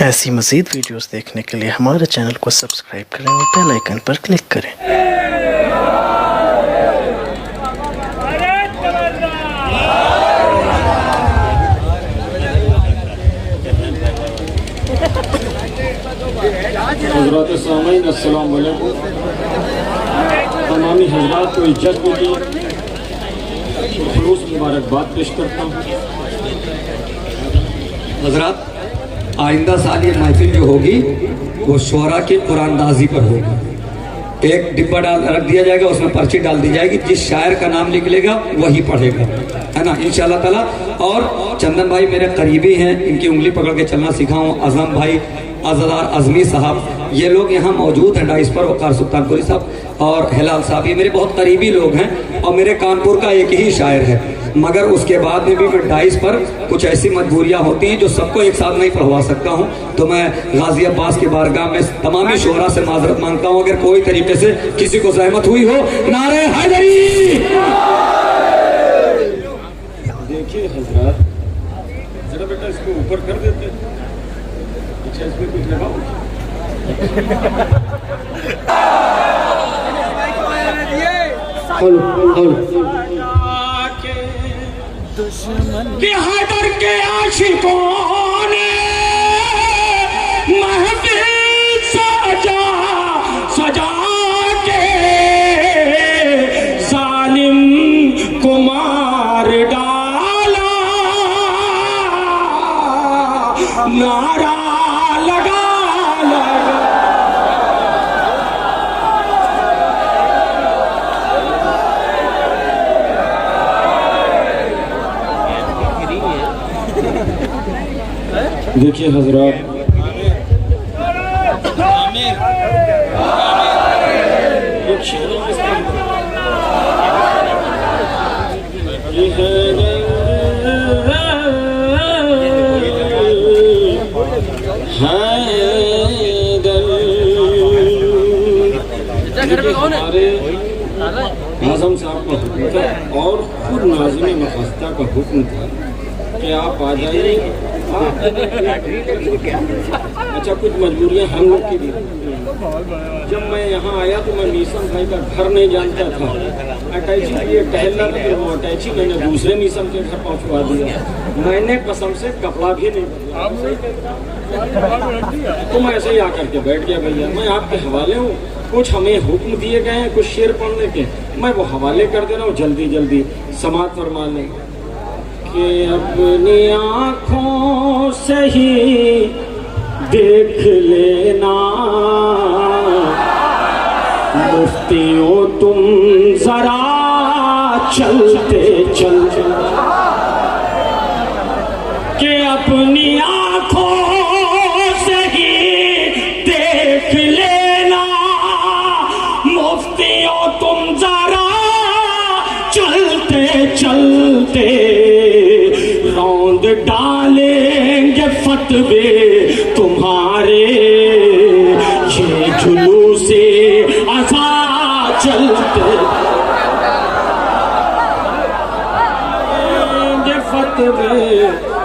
ऐसी मज़ीद वीडियोस देखने के लिए हमारे चैनल को सब्सक्राइब करें और बेल आइकन पर क्लिक करें। हज़रात सामईन अस्सलाम वालेकुम। तमामी हज़रात को इज्जत की खुलूस मुबारकबाद पेश करता हूँ। हज़रात, आइंदा साल ये महफिल जो होगी वो शुअरा की कुरानदाजी पर होगी। एक डिब्बा रख दिया जाएगा, उसमें पर्ची डाल दी जाएगी, जिस शायर का नाम निकलेगा वही पढ़ेगा, है ना, इंशाअल्लाह ताला। और चंदन भाई मेरे करीबी हैं, इनकी उंगली पकड़ के चलना सीखा हूँ। आजम भाई, आज़ादार अज़मी साहब, ये लोग यहाँ मौजूद हैं डाइस पर। वकार सुल्तानपुरी साहब और हिलाल साहब, ये मेरे बहुत करीबी लोग हैं और मेरे कानपुर का एक ही शायर है। मगर उसके बाद में भी फिर डाइस पर कुछ ऐसी मजबूरियाँ होती हैं जो सबको एक साथ नहीं पढ़वा सकता हूँ, तो मैं गाजी अब्बास की बारगाह में तमामी शोहरा से माजरत मांगता हूँ अगर कोई तरीके से किसी को जहमत हुई हो। नारे हैदरी। देखिए हज़रात, जरा बेटा इसको ऊपर कर देते हैं। अच्छा, इसमें कुछ लगाओ। कि हैदर के आशिकों ने महफिल सजा सजा के जालिम को मार डाला, नारा लगा लगा। देखिए हज़रात, हमारे आज़म साहब का हुक्म था और खुद नाज़िम मक़ासदा का हुक्म था कि आप आ जाइए। अच्छा, कुछ मजबूरियाँ हम लोग की भी। जब मैं यहाँ आया तो मैं मीसम भाई का घर नहीं जानता था। अटैची के लिए टहल रहा था, तो वो अटैची मैंने दूसरे मीसम के घर पहुँचवा दिया। मैंने कसम से कपड़ा भी नहीं बदला, तो मैं ऐसे ही आकर के बैठ गया। भैया मैं आपके हवाले हूँ, कुछ हमें हुक्म दिए गए हैं कुछ शेर पढ़ने के, मैं वो हवाले कर दे रहा हूँ, जल्दी जल्दी समाअत फरमा लें। कि अपनी आँखों से ही देख लेना मुफ्तियों तुम जरा चलते चलते, कि अपनी आँखों से ही देख लेना मुफ्तियों तुम जरा चलते चलते, रौंद डालेंगे फतवे तुम्हारे ये जुलूसे अज़ा चलते फतवे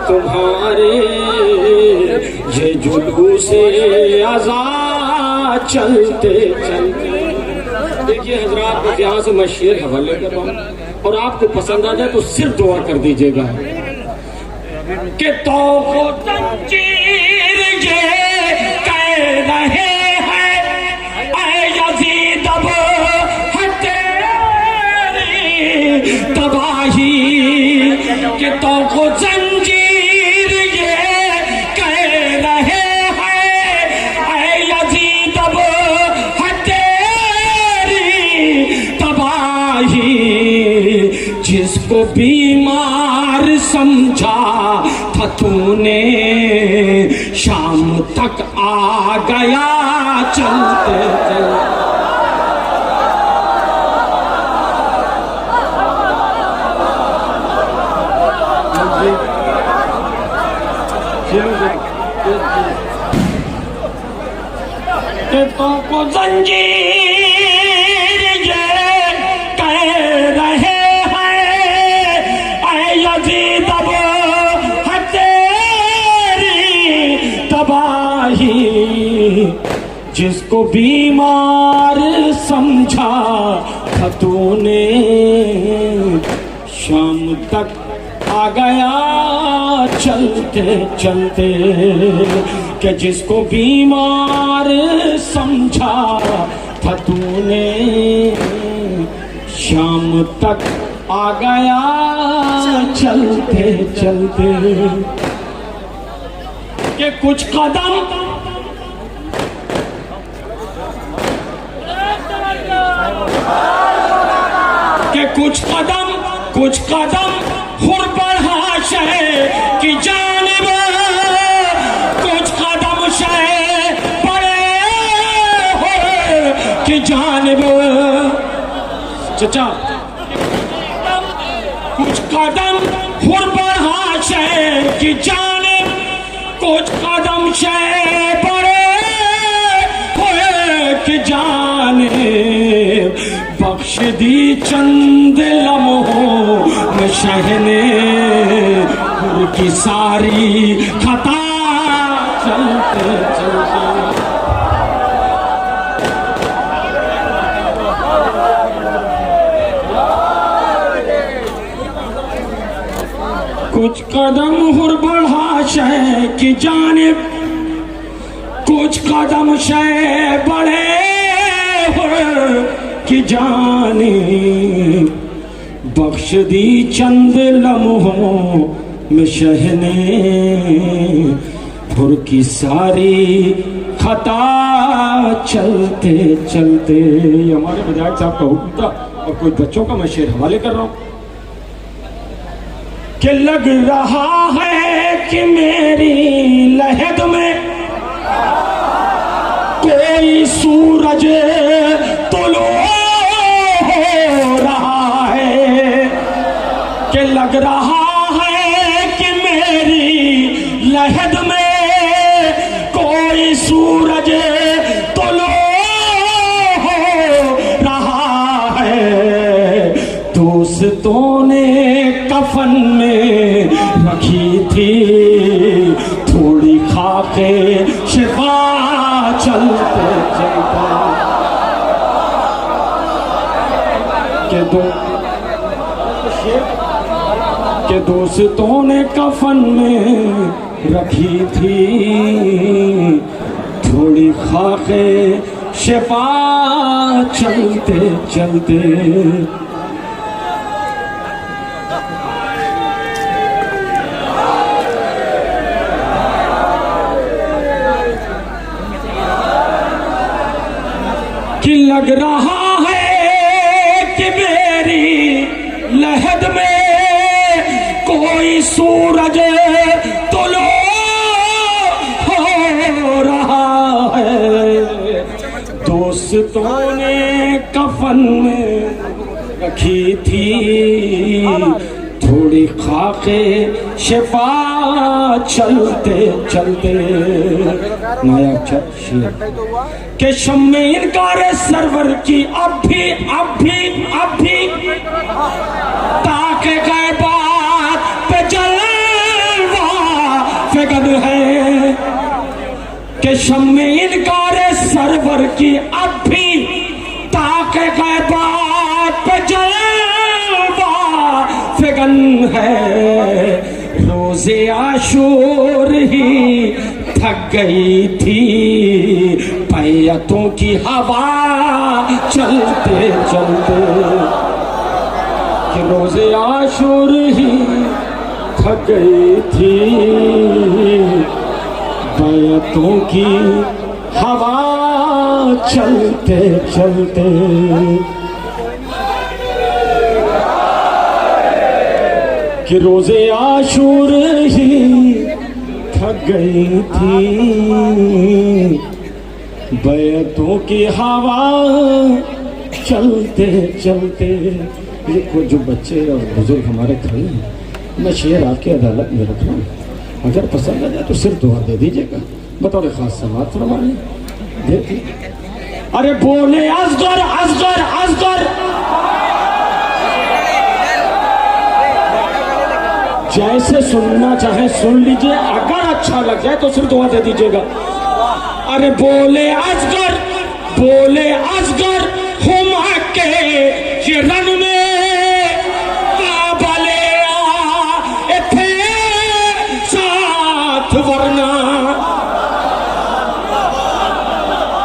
तुम्हारे ये जुलूसे अज़ा चलते चलते। देखिए हज़रात, बस यहाँ से मैं शेर हवाले कर रहा हूँ और आपको पसंद आ जाए तो सिर्फ दुआ कर दीजिएगा कि तो वो तंजीर ये कह रहे हैं ऐ यज़ीद अब है तेरी तबाही, कि तो वो जंजीर ये कह रहे हैं ऐ यज़ीद अब है तेरी तबाही, जिसको बीमार समझा था तूने शाम तक आ गया चलते चलते। तो को जंजीर ये कह रहे हैं ऐ यज़ीद अब है तेरी तबाही, नहीं, जिसको बीमार समझा था तूने, शाम तक आ गया चलते चलते। कि जिसको बीमार समझा था तूने, शाम तक आ गया चलते चलते। के कुछ कदम कुछ कदम हुर बढ़ा शह की जानिब, कुछ कदम शह बड़े हो की जानिब। चचा कुछ कदम हुर बढ़ा शह की जानिब, कुछ कदम शह बड़े हो की जानिब। बख्श दी चंद लम्हों में शहने की सारी खता चलते चलते। कुछ कदम हुर बढ़ा शह की जानिब, कुछ कदम शह बड़े हुर की जानिब। बख्श दी चंद लम्हों में शहने हुर की सारी खता चलते चलते। हमारे विधायक साहब का हुक्म था और कुछ बच्चों का मैं शेर हवाले कर रहा हूं कि लग रहा है कि मेरी लहद में कोई सूरज तुलो हो रहा है। कि लग रहा है कि मेरी लहद में कोई सूरज तुलो हो रहा है। दोस्तों ने कफन में रखी थी थोड़ी खाके शिफा चलते चलते। के दोस्तों ने कफन में रखी थी थोड़ी खाके शिफा चलते चलते। कि लग रहा है कि मेरी लहद में कोई सूरज तुलो हो रहा है। दोस्तों ने कफन में रखी थी थोड़ी खाके शिफा चलते चलते। नया शेर के शम्मे इनकार सरवर की अब भी ताके गए बात पे जलवा फिगन है। के शम्मे इनकार सरवर की अब भी ताके गए बात पे जलवा फिगन है। रोज़े आशूर ही थक गई थी बैयतों की हवा चलते चलते। कि रोज़े आशूर ही थक गई थी बैयतों की हवा चलते चलते। कि रोज़े आशूर ही थक गई थी बैतों की हवा चलते चलते। देखो जो बच्चे और बुजुर्ग हमारे खड़े हैं, मैं शेर आपकी अदालत में रख रहा हूँ, अगर पसंद आ जाए तो सिर्फ दुआ दे दीजिएगा, बतौर खास समात फरमाइए। देखिए अरे बोले असगर असगर असगर, जैसे सुनना चाहे सुन लीजिए, अगर अच्छा लग जाए तो सिर्फ दुआ दे दीजिएगा। अरे बोले अजगर हुमा के ये रन में बाबले आए थे साथ वरना।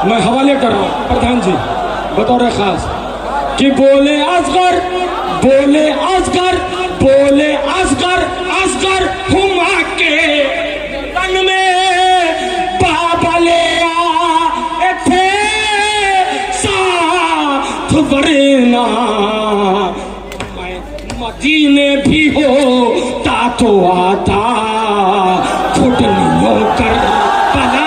मैं हवाले कर रहा हूं प्रधान जी बतौर खास कि बोले अजगर हुमा के रन में बाबले आए थे साथ वरना। मैं मदीने भी होता तो आता घुटनियों कर बना।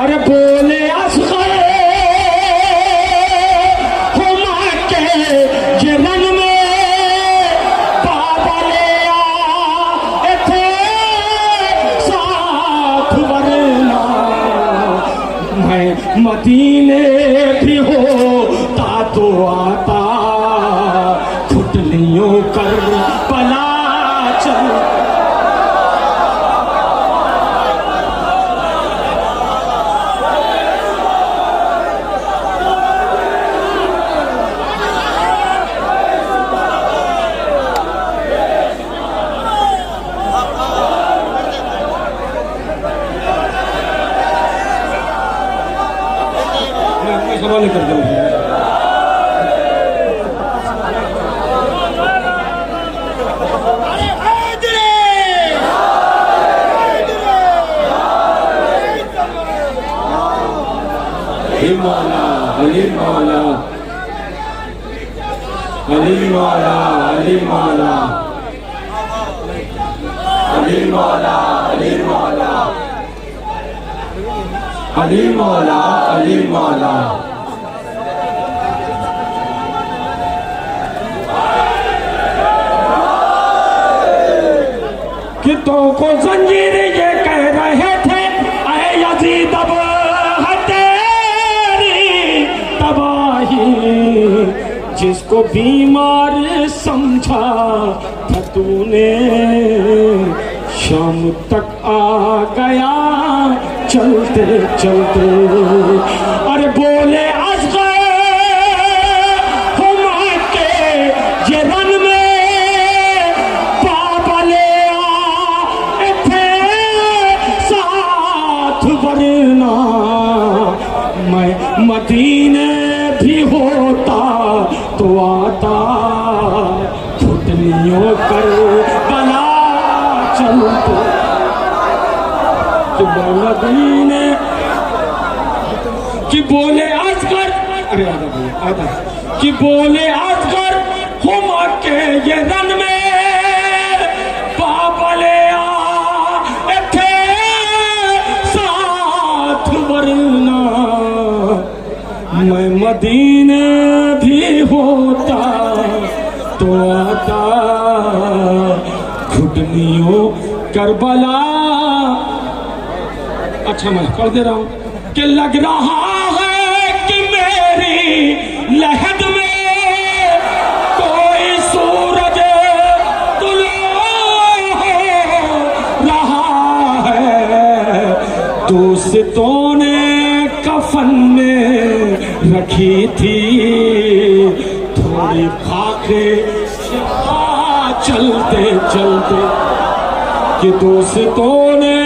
अरे बोले असगर हुमा के ये रन में बाबले आए थे साथ वरना। मैं मदीने भी होता तो आता घुटनियों कर बला चल। हवाले कर दो। अली मौला अली मौला अली मौला अली मौला अली मौला अली मौला अली मौला अली मौला। कितों को जंजीर ये कह रहे थे ऐ यजीद अब है तेरी तबाही। जिसको बीमार समझा था तूने शाम तक आ गया चलते चलते। अरे बोले असगर हुमा के ये रन में बाबले आए थे साथ वरना। मैं मदीने भी होता तो आता घुटनियों कर बना चलते। मदीने कि बोले असगर अरे आधा कि बोले असगर हुमा के ये रन में बाबले आए थे साथ वरना। मैं मदीने भी होता तो आता घुटनियों करबला। अच्छा मैं कर दे रहा हूं कि लग रहा है कि मेरी लहद में कोई सूरज तुलो रहा है। दोस्तों ने कफन में रखी थी थोड़ी खाके चलते चलते। कि दोस्तों ने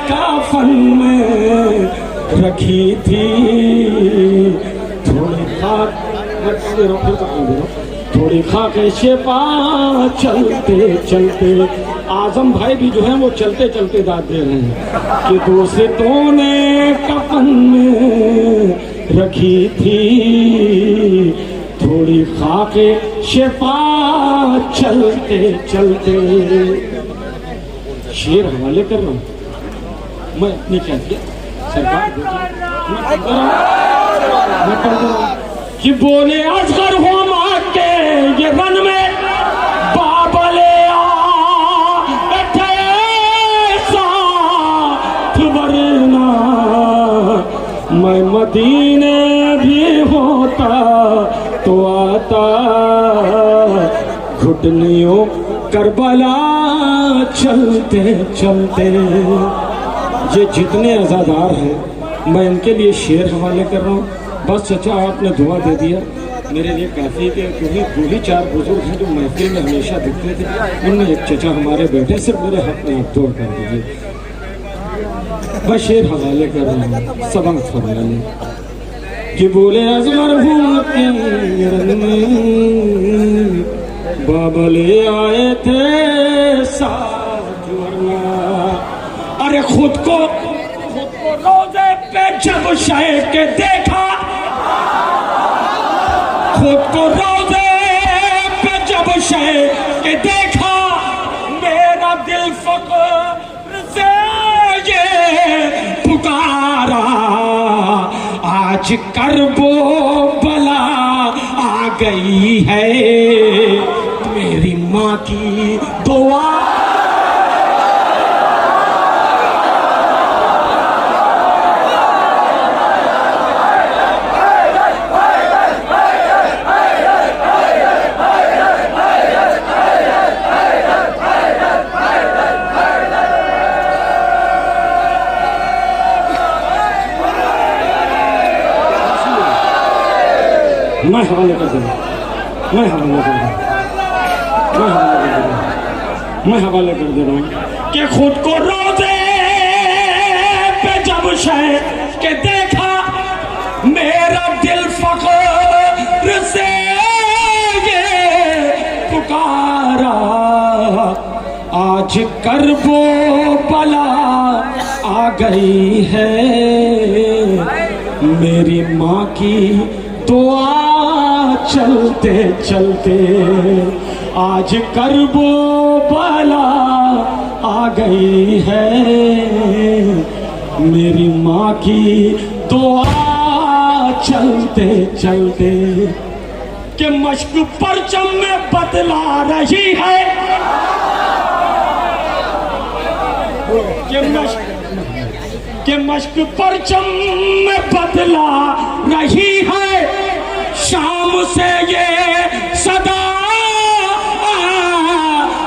कफन में रखी थी थोड़ी खाक। फिर तो थोड़ी खाके शेपा चलते चलते। आजम भाई भी जो है वो चलते चलते दाद दे रहे हैं कि दोस्तों ने कफन में रखी थी थोड़ी खाके शेपा चलते चलते। शेर हवाले कर रहा हूँ मैं अपनी कैफियत सरकार मैं कर रहा हूँ कि बोले असगर हो माँ के ये रन में बाबले साथ वरना मैं मदीने भी होता तो आता घुटनियों करबला चलते चलते। ये जितने अज़ादार हैं मैं इनके लिए शेर हवाले कर रहा हूँ। बस चचा आपने दुआ दे दिया मेरे लिए काफ़ी के, क्योंकि दो ही चार बुजुर्ग हैं जो महफिल में हमेशा दिखते थे, उनमें एक चचा हमारे बेटे सिर्फ मेरे हक में आप तोड़ कर दीजिए। बस शेर हवाले कर रहा हूँ सबक फरमाने कि बोले अजमर बाबले आए थे साथ वरना। अरे खुद को रोजे पे जब शय के देखा, खुद को रोजे पे जब शय के देखा, मेरा दिल फक्र से ये पुकारा आज करबो बला आ गई है मेरी माँ की दुआ। मैं हवाले कर दूँगा, मैं हवाले कर दूँगा, मैं हवाले कर दे रहा हूँ कि खुद को रोज़े पे जब शय के देखा, मेरा दिल फख्र से ये पुकारा आज करबो बला आ गई है मेरी माँ की दुआ। चलते चलते आज करबो बला आ गई है मेरी माँ की दुआ। चलते चलते कि मश्क परचम में बदला रही है, कि मश्क परचम में बदला रही है, शाम से ये सदा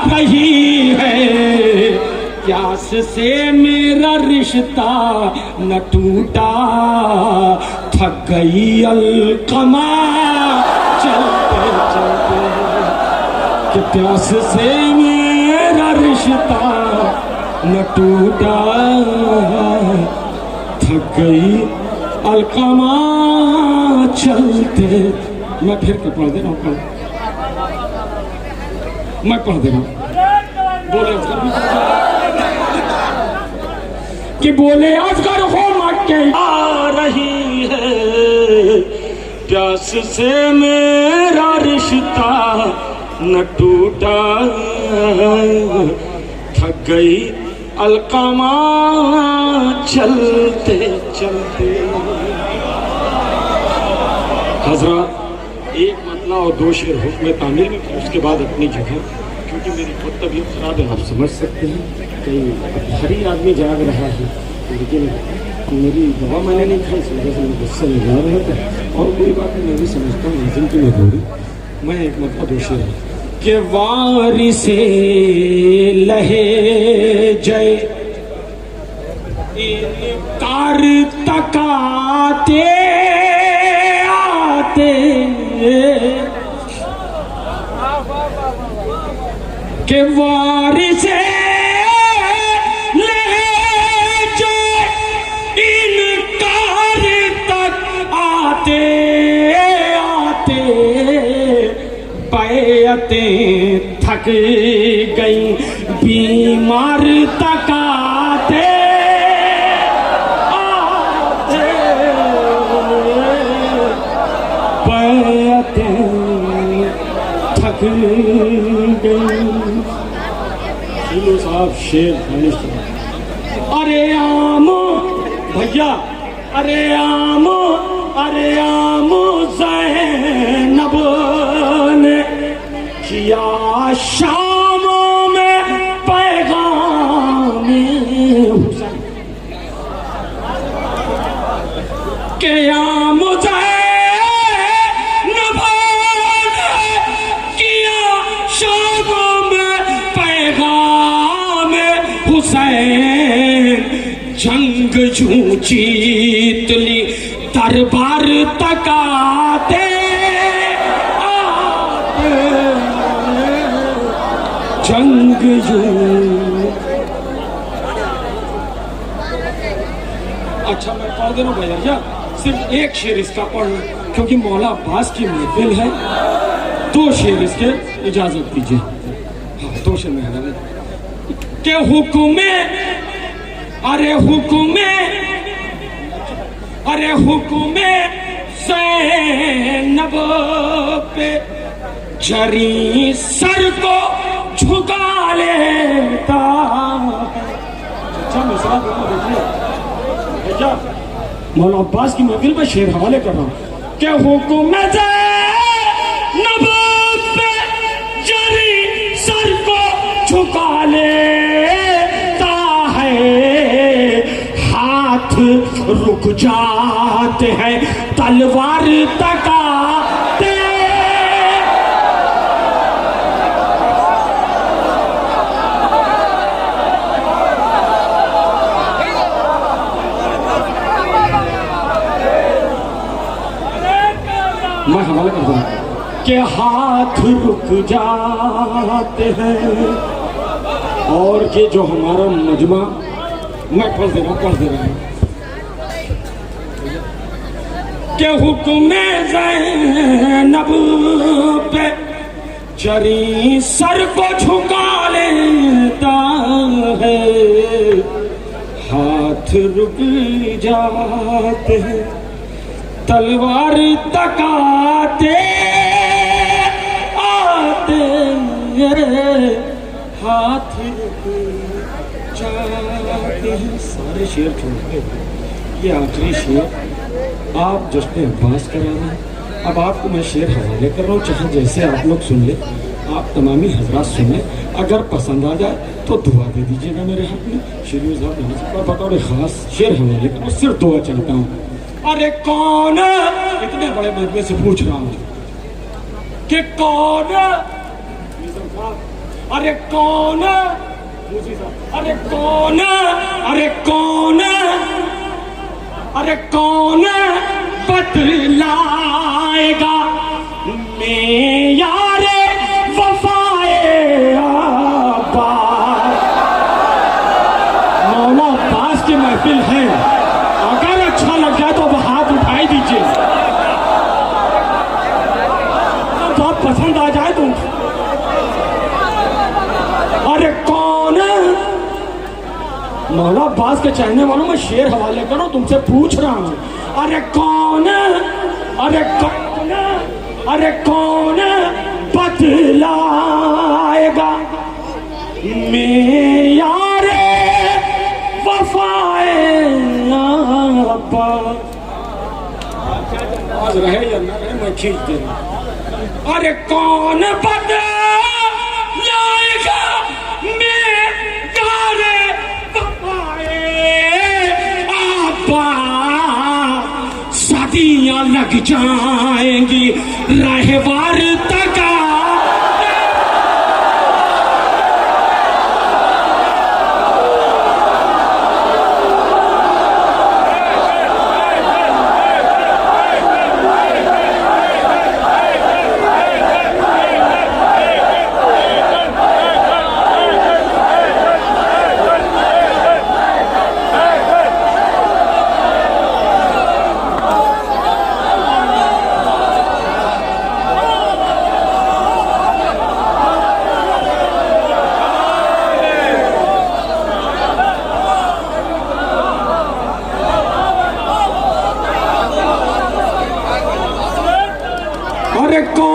रही है। प्यास से मेरा रिश्ता न टूटा, थक गई अलकमा चलते चलते। कि प्यास से मेरा रिश्ता न टूटा, थक गई अलकमा चलते। मैं फिर के पढ़ दे रहा हूँ, मैं पढ़ दे रहा हूँ। बोले कि बोले असगर हो मक्के आ रही है, प्यास से मेरा रिश्ता न टूटा, थक गई अलकमा चलते चलते। हजरत एक मतला और दो शेर हुक्म तामील में, फिर उसके बाद अपनी जगह, क्योंकि मेरी खुद तबीयत खराब है, आप समझ सकते हैं। कहीं हर ही आदमी जाग रहा है, लेकिन मेरी दवा मैंने नहीं खाई, इस वजह से मैं गुस्से में जा रहा था। और कोई बात नहीं, मैं भी समझता हूँ नाज़िम की मजबूरी। मैं एक मतला दो शेर के वारी से लहे जय कार तकाते आते, के वारी से लहे जय इनकार तक आते आते, बैयतें थक गई बीमार तकाते आते बैयतें थक गई। साहब शेर अरे आमो भैया अरे आमो ज़ैनब ने किया शामों में पैगाम हुसैन के आम ज़ैनब ने किया शामों में पैगाम हुसैन जंग जूं जीत ली दरबार तकाते आते जंग जूं। अच्छा मैं पढ़ दे रहा हूँ भैया, सिर्फ एक शेर इसका पढ़ना क्योंकि मौला अब्बास की महफिल है। 2 शेर इसके इजाजत दीजिए। हाँ 2 शेर में के हुक्मे अरे हुक्मे ज़ैनब पे जरी सर को झुका लेता। अच्छा मिसरा देखिए भैया, मौला अब्बास की महफिल में शेर हवाले कर रहा हूँ कि हुक्मे ज़ैनब पे जरी सर को झुका लेता है, हाथ रुक जाते हैं तलवार तकाते। मैं हवाला कर दूँ कि हाथ रुक जाते हैं। और ये जो हमारा मजमा मैं पढ़ दे रहा हूँ के हुक्म ज़ैनब पे जरी सर को झुका लेता है, हाथ रुक जाते हैं तलवार तकाते आते हाथ रुक जाते हैं। सारे शेर छोड़ के ये आखिरी शेर आप जश्न अब्बास करा रहे हैं। अब आपको मैं शेर हवाले कर रहा हूँ, चाहे जैसे आप लोग सुन ले, आप तमामी हजरात सुन ले। अगर पसंद आ जाए तो दुआ दे दीजिएगा मेरे हाथ में। शेर साहब बतौर खास शेर हवाले कर, सिर्फ दुआ चाहता हूँ। अरे कौन इतने बड़े मजमे से पूछ रहा हूँ कि कौन, अरे कौन, अरे कौन, अरे कौन, अरे कौन बतलाएगा मैं यारे वफाए अब्बास। मौला अब्बास की महफिल है, अगर अच्छा लग जाए तो हाथ उठाई दीजिए, बहुत पसंद आ जाए तो। अरे कौन मौला अब्बास के चाहने वालों में शेर हवाले करो, तुमसे पूछ रहा हूँ। अरे कौन, अरे कौन, अरे कौन बतलाएगा मैं यारे वफाए अब्बास। आज रहे या न रहे मैं खींच दे रहा हूँ। अरे कौन बतलाएगा मैं यारे सदियां लग जाएंगी रहवार तका।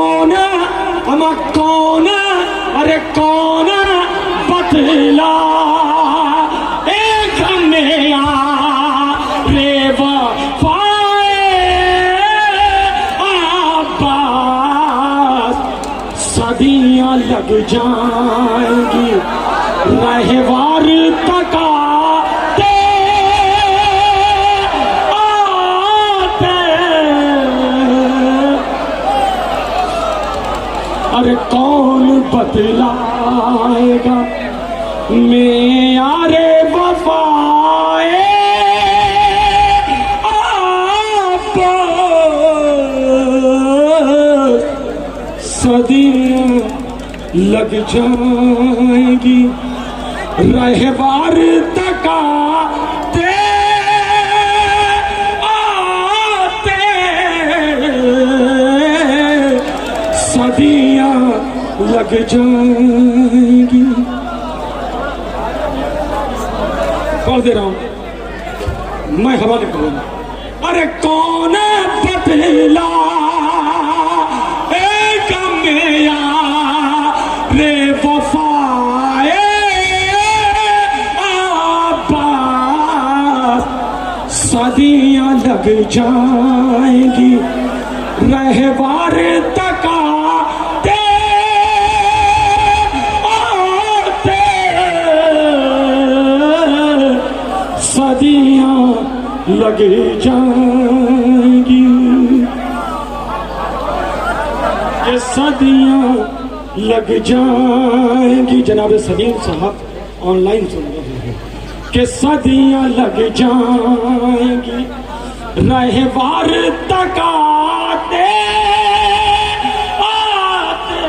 कौन हम कौन अरे कौन बतला एक मेरा रे वफाए अब्बास सदियां लग जाएंगी रहवार तका अरे कौन बतलाएगा मेरे वफाए अब्बास सदियां लग जाएगी रहवार तका ते आते सदियां लग जाएंगी। पढ़ दे रहा हूं मैं, हवाले करूंगा। अरे कौन बतला एक मेरा रे वफाए अब्बास सदियां लग जाएंगी रहवार तका सदियां लग जाएंगी। ये सदियां लग जाएंगी। जनाब सलीम साहब ऑनलाइन सुन रहे हैं कि सदियां लग जाएंगी रहवार तकाते आते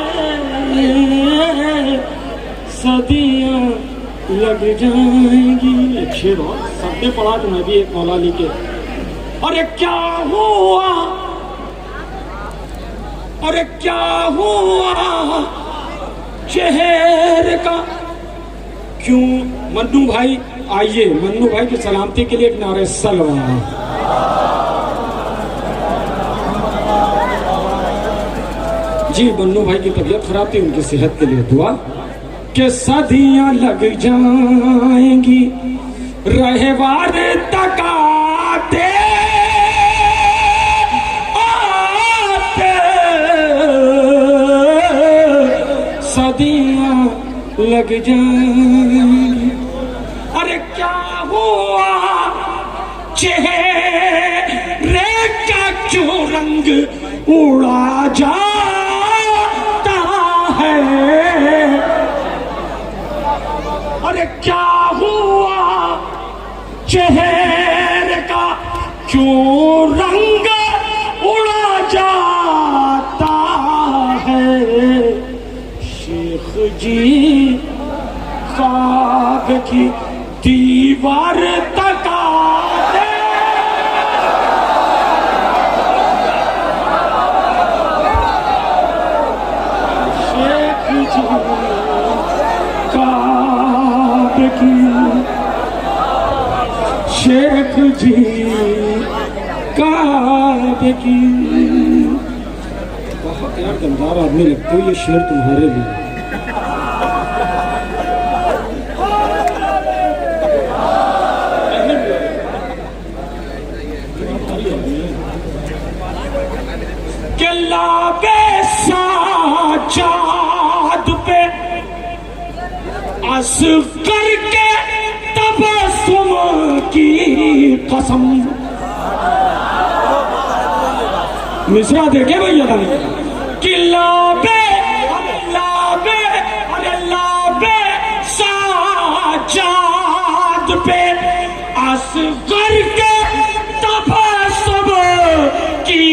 सदियां लग जाएंगी। एक शेर और सबने पढ़ा तो मैं भी एक मौला लिखे। अरे क्या हुआ अरे क्या हुआ चेहरे का क्यों। मन्नू भाई आइए, मन्नू भाई की सलामती के लिए एक नारे सलवा। जी मन्नू भाई की तबीयत खराब थी, उनकी सेहत के लिए दुआ। कि सदियां लग जाएंगी रहवार तकाते आते सदियां लग जाएंगी। अरे क्या हुआ चेहरे का क्यों रंग उड़ा जाता है। अरे क्या हुआ चेहरे का क्यों रंग उड़ा जाता है। शेख जी ख्वाब की दीवार तका दे। शेख जी की शेख जी काबे की। बहुत यार दमदार आदमी लगते हो, ये शेर तुम्हारे लिए। लाबे साजाद पे असगर के तबस्सुम की कसम। मिसरा देखे भैया था कि लाबे साजाद पे असगर के तबस्सुम की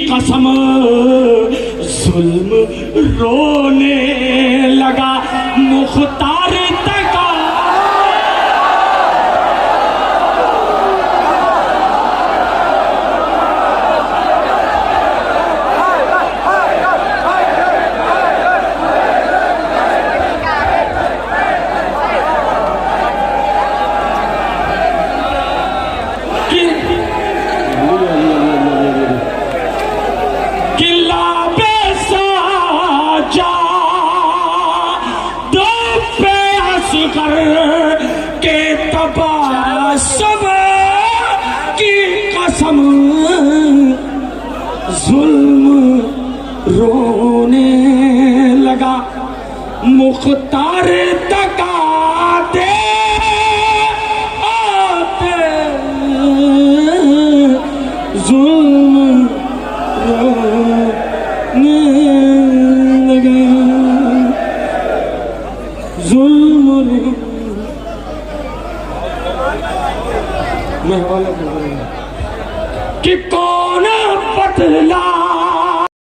कसम। जुल्म रोने लगा मुख्तार तका। किला पे मुख्तार तका दे आते जुल्म रोने लगा जुल्म मैं हवाला कर रहा हूं कि